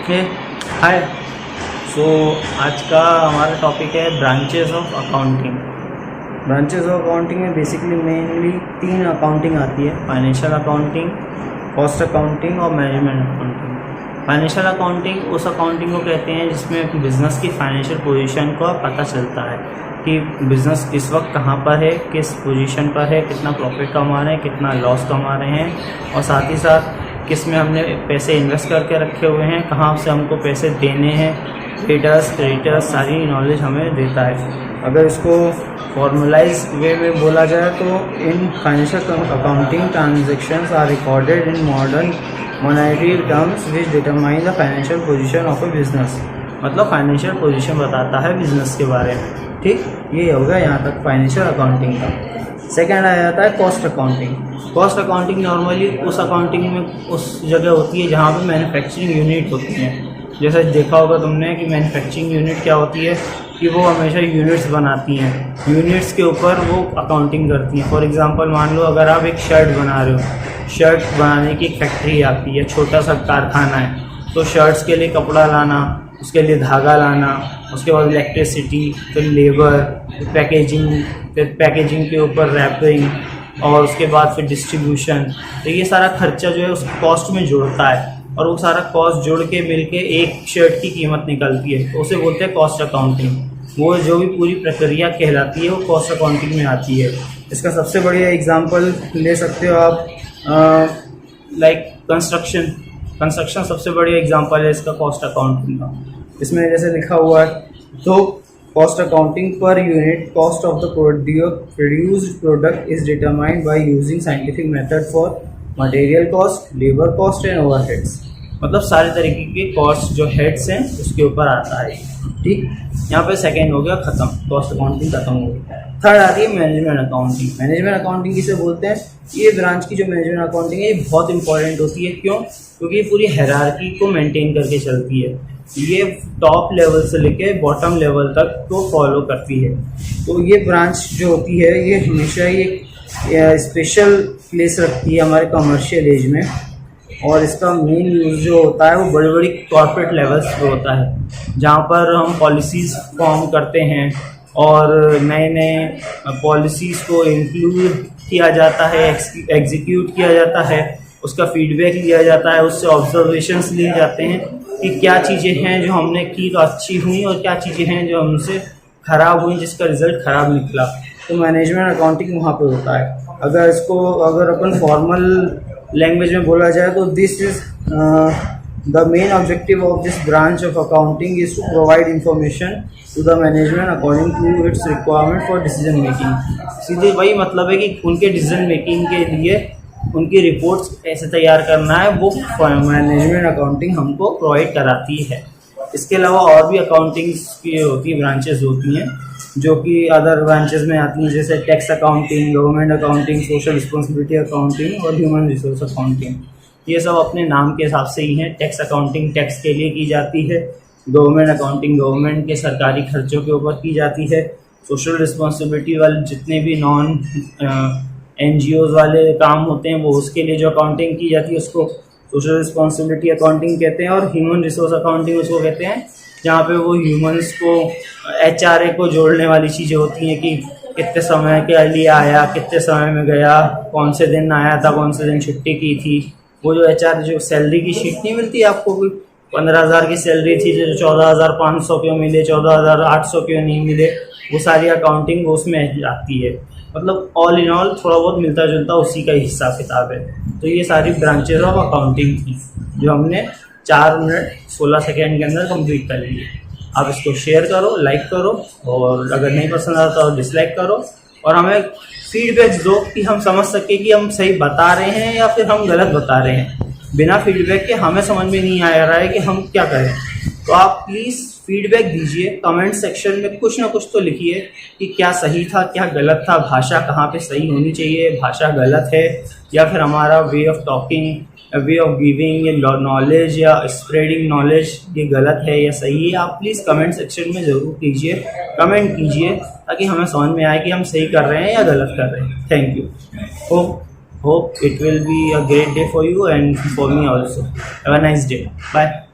Okay hi. सो आज का हमारा टॉपिक है branches of accounting. Branches of accounting में बेसिकली मेनली 3 अकाउंटिंग आती है, फाइनेंशियल अकाउंटिंग, कॉस्ट अकाउंटिंग और मैनेजमेंट अकाउंटिंग। फाइनेंशियल अकाउंटिंग उस अकाउंटिंग को कहते हैं जिसमें बिज़नेस की फाइनेंशियल पोजीशन का पता चलता है कि बिज़नेस इस वक्त कहाँ पर है, किस पोजीशन पर है, कितना प्रॉफिट कमा रहे हैं, कितना लॉस कमा रहे हैं, और साथ ही साथ किस में हमने पैसे इन्वेस्ट करके रखे हुए हैं, कहाँ से हमको पैसे देने हैं, डेटर्स क्रेडिटर्स, सारी नॉलेज हमें देता है। अगर इसको फॉर्मलाइज वे में बोला जाए तो in financial accounting transactions are recorded in modern monetary terms which determine the financial position of a business. मतलब फाइनेंशियल पोजीशन बताता है बिजनेस के बारे में। ठीक, ये हो गया यहाँ तक फाइनेंशियल अकाउंटिंग का। सेकेंड आ जाता है cost accounting. Cost accounting normally उस अकाउंटिंग में उस जगह होती है जहाँ पे मैन्युफैक्चरिंग यूनिट होती हैं। जैसे देखा होगा तुमने कि मैन्युफैक्चरिंग यूनिट क्या होती है कि वो हमेशा यूनिट्स बनाती हैं, यूनिट्स के ऊपर वो अकाउंटिंग करती हैं। फॉर एग्जांपल मान लो अगर आप एक शर्ट बना रहे हो, शर्ट बनाने की एक फैक्ट्री आपकी है, छोटा सा कारखाना है, तो शर्ट्स के लिए कपड़ा लाना, उसके लिए धागा लाना, उसके बाद इलेक्ट्रिसिटी, फिर लेबर, फिर पैकेजिंग के ऊपर रैपिंग, और उसके बाद फिर डिस्ट्रीब्यूशन। तो ये सारा खर्चा जो है उस कॉस्ट में जुड़ता है, और वो सारा कॉस्ट जुड़ के मिल के एक शर्ट की कीमत निकलती है, तो उसे बोलते हैं कॉस्ट अकाउंटिंग। वो जो भी पूरी प्रक्रिया कहलाती है वो कॉस्ट अकाउंटिंग में आती है। इसका सबसे बढ़िया एग्जांपल ले सकते हो आप, लाइक कंस्ट्रक्शन सबसे बढ़िया एग्जांपल है इसका कॉस्ट अकाउंटिंग का। इसमें जैसे लिखा हुआ है, तो cost accounting per unit cost of the produced product is determined by using scientific method for material cost, labour cost and overheads. मतलब सारे तरीके के कॉस्ट जो हेड्स हैं उसके ऊपर आता है। ठीक, यहाँ पे सेकेंड हो गया खत्म, कॉस्ट अकाउंटिंग खत्म हो गई। थर्ड आती है मैनेजमेंट अकाउंटिंग। मैनेजमेंट अकाउंटिंग किसे बोलते हैं? ये ब्रांच की जो मैनेजमेंट अकाउंटिंग है ये बहुत इंपॉर्टेंट होती है। क्यों? क्योंकि ये पूरी हायरार्की को मेंटेन करके चलती है। ये टॉप लेवल से लेके बॉटम लेवल तक को फॉलो करती है। तो ये ब्रांच जो होती है ये हमेशा ये स्पेशल प्लेस रखती है हमारे कमर्शियल एज में, और इसका मेन यूज़ जो होता है वो बड़ी बड़ी कॉर्पोरेट लेवल्स पे होता है, जहाँ पर हम पॉलिसीज़ फॉर्म करते हैं और नए नए पॉलिसीज़ को इंक्लूड किया जाता है, एग्जीक्यूट किया जाता है, उसका फीडबैक लिया जाता है, उससे ऑब्जर्वेशंस लिए जाते हैं कि क्या चीज़ें हैं जो हमने की तो अच्छी हुई और क्या चीज़ें हैं जो हमसे ख़राब हुई जिसका रिज़ल्ट ख़राब निकला। तो मैनेजमेंट अकाउंटिंग वहाँ पे होता है। अगर अपन फॉर्मल लैंग्वेज में बोला जाए तो this is the main objective of this branch of accounting is to provide information to the management according to its requirement for decision making. सीधे वही मतलब है कि उनके डिसीजन मेकिंग के लिए उनकी रिपोर्ट्स कैसे तैयार करना है वो मैनेजमेंट अकाउंटिंग हमको प्रोवाइड कराती है। इसके अलावा और भी अकाउंटिंग्स की होती है, ब्रांचेस होती हैं जो कि अदर ब्रांचेस में आती हैं, जैसे tax accounting, government accounting, social responsibility accounting और ह्यूमन रिसोर्स अकाउंटिंग। ये सब अपने नाम के हिसाब से ही हैं। टैक्स अकाउंटिंग टैक्स के लिए की जाती है, गवर्नमेंट अकाउंटिंग गवर्नमेंट के सरकारी खर्चों के ऊपर की जाती है, सोशल रिस्पॉन्सिबिलिटी वाले जितने भी नॉन NGOs वाले काम होते हैं वो उसके लिए जो अकाउंटिंग की जाती है उसको सोशल रिस्पॉन्सिबिलिटी अकाउंटिंग कहते हैं, और ह्यूमन रिसोर्स अकाउंटिंग उसको कहते हैं जहाँ पे वो ह्यूमंस को HRA को जोड़ने वाली चीज़ें होती हैं कि कितने समय के लिए आया, कितने समय में गया, कौन से दिन आया था, कौन से दिन छुट्टी की थी। वो जो HR जो सैलरी की शीट नहीं मिलती आपको, कोई 15,000 की सैलरी थी जो 14,500 क्यों मिले, 14,800 क्यों नहीं मिले, वो सारी अकाउंटिंग वो उसमें आती है। मतलब ऑल इन ऑल थोड़ा बहुत मिलता जुलता उसी का हिसाब किताब है। तो ये सारी ब्रांचेज ऑफ अकाउंटिंग थी जो हमने 4 मिनट 16 सेकेंड के अंदर कंप्लीट कर ली। आप इसको शेयर करो, लाइक करो, और अगर नहीं पसंद आता तो डिसलाइक करो, और हमें फीडबैक दो कि हम समझ सके कि हम सही बता रहे हैं या फिर हम गलत बता रहे हैं। बिना फीडबैक के हमें समझ में नहीं आ रहा है कि हम क्या करें। तो आप प्लीज़ फीडबैक दीजिए, कमेंट सेक्शन में कुछ ना कुछ तो लिखिए कि क्या सही था, क्या गलत था, भाषा कहाँ पे सही होनी चाहिए, भाषा गलत है, या फिर हमारा way of talking, way of giving knowledge या स्प्रेडिंग नॉलेज ये गलत है या सही है। आप प्लीज़ कमेंट सेक्शन में ज़रूर कीजिए, कमेंट कीजिए, ताकि हमें समझ में आए कि हम सही कर रहे हैं या गलत कर रहे हैं। Thank you. Hope it will be a great day for you and for me also. Have a nice day. Bye.